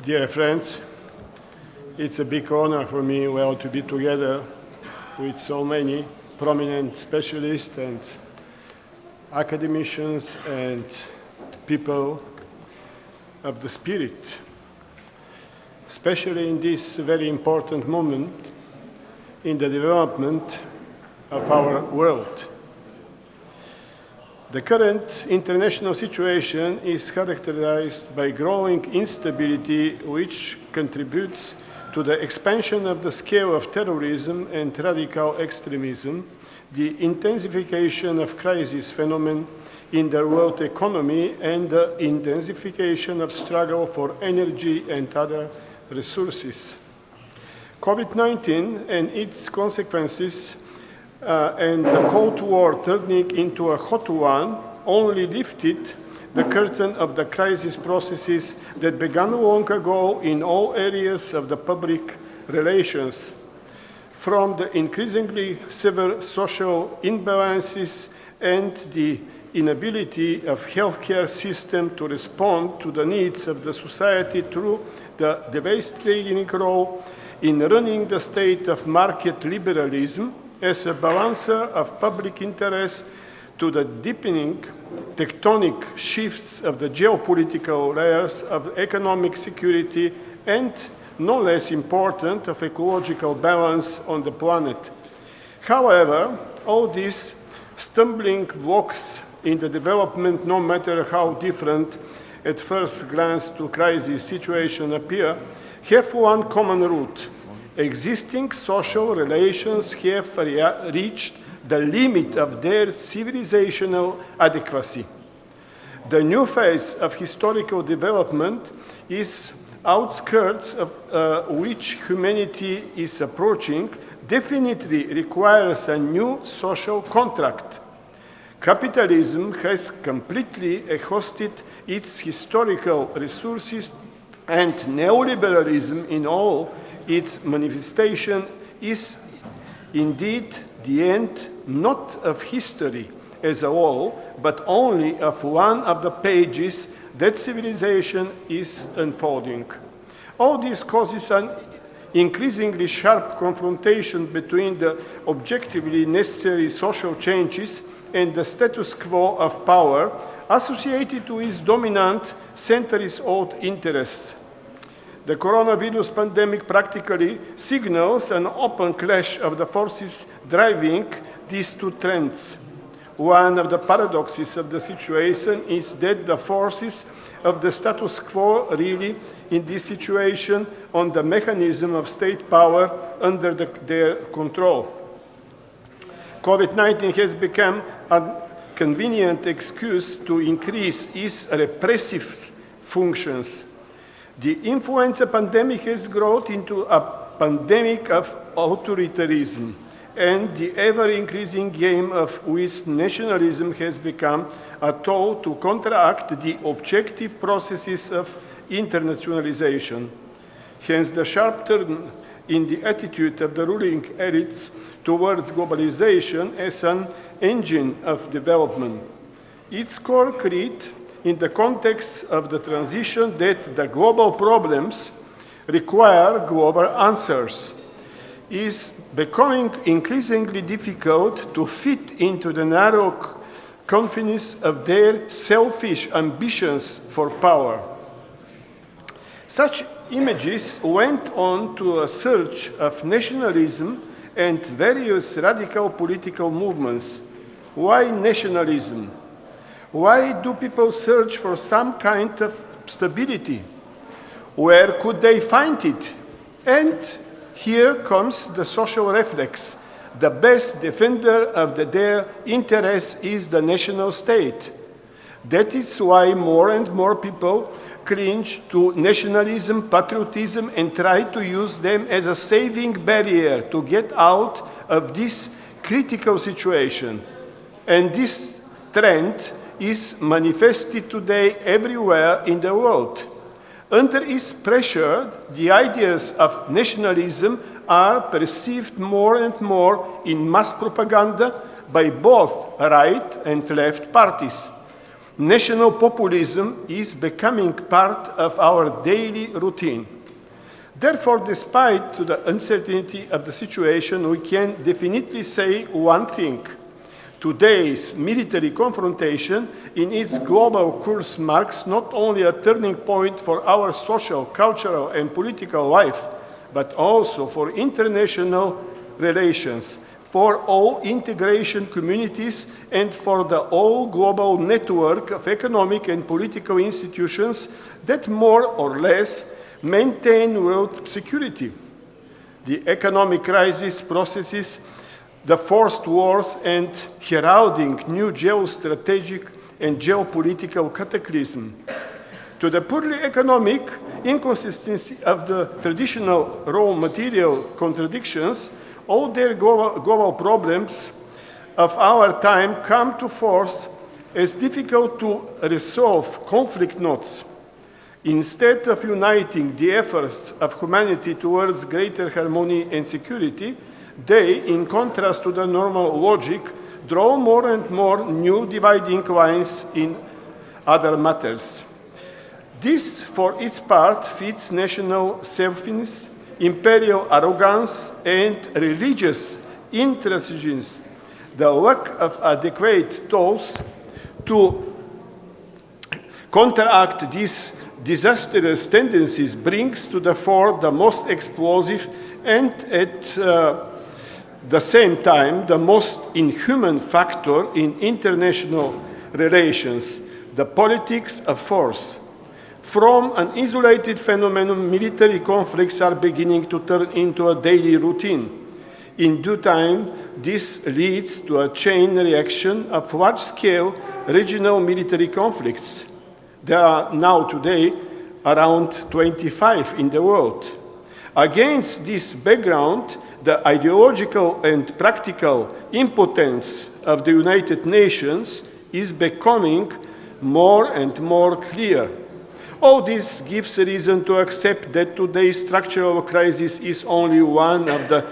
Dear friends, it's a big honor for me to be together with so many prominent specialists and academicians and people of the spirit, especially in this very important moment in the development of our world. The current international situation is characterized by growing instability, which contributes to the expansion of the scale of terrorism and radical extremism, the intensification of crisis phenomenon in the world economy, and the intensification of struggle for energy and other resources. COVID-19 and its consequences and the Cold War turning into a hot one only lifted the curtain of the crisis processes that began long ago in all areas of the public relations, from the increasingly severe social imbalances and the inability of healthcare system to respond to the needs of the society through the devastating role in running the state of market liberalism as a balancer of public interest to the deepening tectonic shifts of the geopolitical layers of economic security and, no less important, of ecological balance on the planet. However, all these stumbling blocks in the development, no matter how different at first glance to crisis situation appear, have one common root. Existing social relations have reached the limit of their civilizational adequacy. The new phase of historical development is outskirts of which humanity is approaching definitely requires a new social contract. Capitalism has completely exhausted its historical resources, and neoliberalism in all its manifestation is indeed the end not of history as a whole, but only of one of the pages that civilization is unfolding. All this causes an increasingly sharp confrontation between the objectively necessary social changes and the status quo of power associated to its dominant centuries-old interests. The coronavirus pandemic practically signals an open clash of the forces driving these two trends. One of the paradoxes of the situation is that the forces of the status quo really, in this situation, on the mechanism of state power under their control. COVID-19 has become a convenient excuse to increase its repressive functions. The influenza pandemic has grown into a pandemic of authoritarianism, and the ever-increasing game of which nationalism has become a tool to counteract the objective processes of internationalization. Hence, the sharp turn in the attitude of the ruling elites towards globalization as an engine of development. Its core creed, in the context of the transition that the global problems require global answers, is becoming increasingly difficult to fit into the narrow confines of their selfish ambitions for power. Such images went on to a surge of nationalism and various radical political movements. Why nationalism? Why do people search for some kind of stability? Where could they find it? And here comes the social reflex. The best defender of their interests is the national state. That is why more and more people cringe to nationalism, patriotism, and try to use them as a saving barrier to get out of this critical situation. And this trend is manifested today everywhere in the world. Under its pressure, the ideas of nationalism are perceived more and more in mass propaganda by both right and left parties. National populism is becoming part of our daily routine. Therefore, despite the uncertainty of the situation, we can definitely say one thing. Today's military confrontation in its global course marks not only a turning point for our social, cultural, and political life, but also for international relations, for all integration communities, and for the all global network of economic and political institutions that more or less maintain world security. The economic crisis processes, the forced wars, and heralding new geostrategic and geopolitical cataclysm. To the purely economic inconsistency of the traditional raw material contradictions, all their global problems of our time come to force as difficult to resolve conflict knots. Instead of uniting the efforts of humanity towards greater harmony and security, they, in contrast to the normal logic, draw more and more new dividing lines in other matters. This, for its part, fits national selfishness, imperial arrogance, and religious intransigence. The lack of adequate tools to counteract these disastrous tendencies brings to the fore the most explosive and, at the same time, the most inhuman factor in international relations, the politics of force. From an isolated phenomenon, military conflicts are beginning to turn into a daily routine. In due time, this leads to a chain reaction of large-scale regional military conflicts. There are now today around 25 in the world. Against this background, the ideological and practical impotence of the United Nations is becoming more and more clear. All this gives a reason to accept that today's structural crisis is only one of the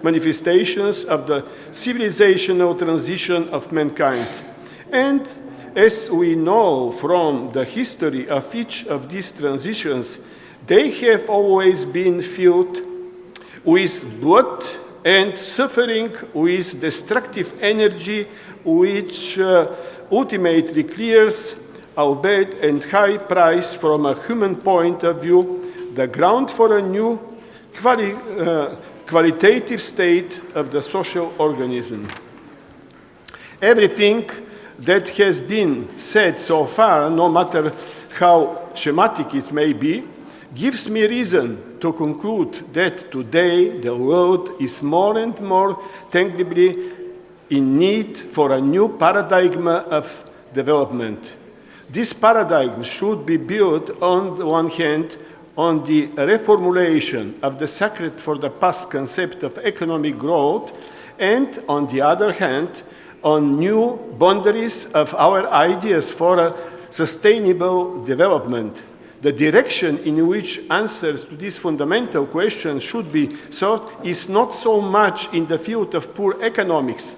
manifestations of the civilizational transition of mankind. And as we know from the history of each of these transitions, they have always been filled with blood and suffering, with destructive energy, which ultimately clears, albeit at high price from a human point of view, the ground for a new qualitative state of the social organism. Everything that has been said so far, no matter how schematic it may be, gives me reason to conclude that today the world is more and more tangibly in need for a new paradigm of development. This paradigm should be built, on the one hand, on the reformulation of the sacred for the past concept of economic growth, and on the other hand, on new boundaries of our ideas for a sustainable development. The direction in which answers to this fundamental question should be sought is not so much in the field of pure economics,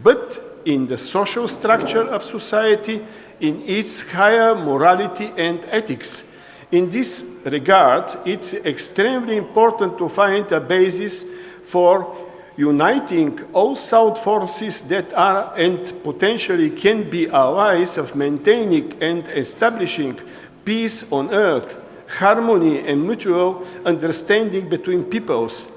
but in the social structure of society, in its higher morality and ethics. In this regard, it's extremely important to find a basis for uniting all South forces that are and potentially can be allies of maintaining and establishing peace on earth, harmony and mutual understanding between peoples.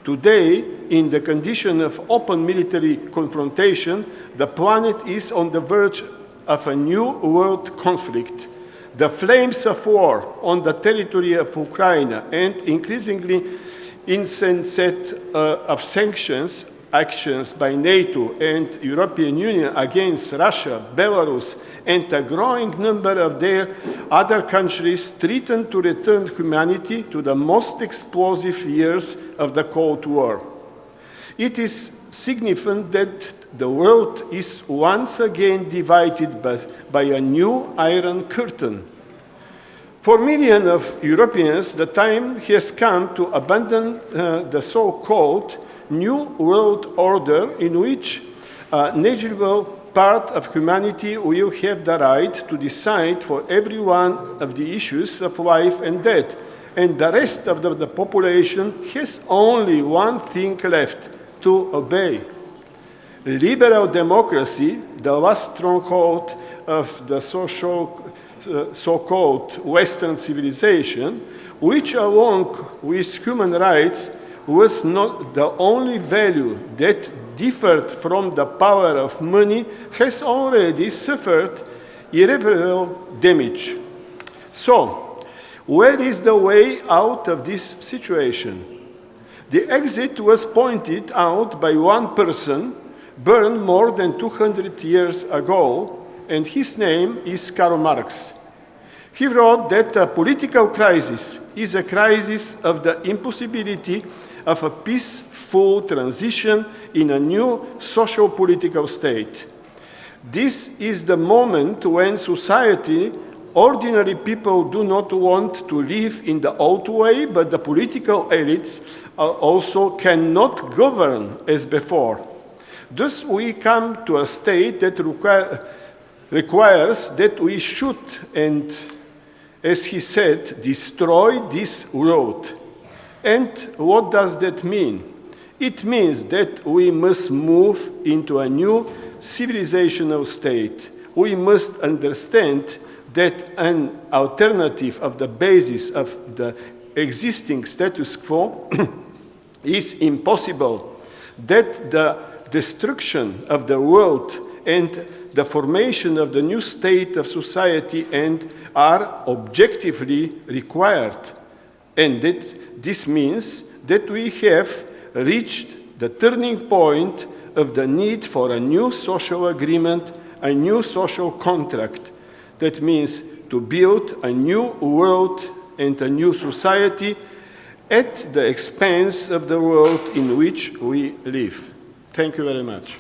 Today, in the condition of open military confrontation, the planet is on the verge of a new world conflict. The flames of war on the territory of Ukraine and increasingly insensate of sanctions actions by NATO and European Union against Russia, Belarus, and a growing number of their other countries threaten to return humanity to the most explosive years of the Cold War. It is significant that the world is once again divided by a new Iron Curtain. For millions of Europeans, the time has come to abandon the so-called New World Order, in which negligible part of humanity will have the right to decide for every one of the issues of life and death, and the rest of the population has only one thing left: to obey. Liberal democracy, the last stronghold of the so-called Western civilization, which along with human rights was not the only value that differed from the power of money, has already suffered irreparable damage. So, where is the way out of this situation? The exit was pointed out by one person, born more than 200 years ago, and his name is Karl Marx. He wrote that a political crisis is a crisis of the impossibility of a peaceful transition in a new social political state. This is the moment when society, ordinary people do not want to live in the old way, but the political elites also cannot govern as before. Thus we come to a state that requires that we should, and as he said, destroy this world. And what does that mean? It means that we must move into a new civilizational state. We must understand that an alternative of the basis of the existing status quo is impossible, that the destruction of the world and the formation of the new state of society are objectively required, and that this means that we have reached the turning point of the need for a new social agreement, a new social contract. That means to build a new world and a new society at the expense of the world in which we live. Thank you very much.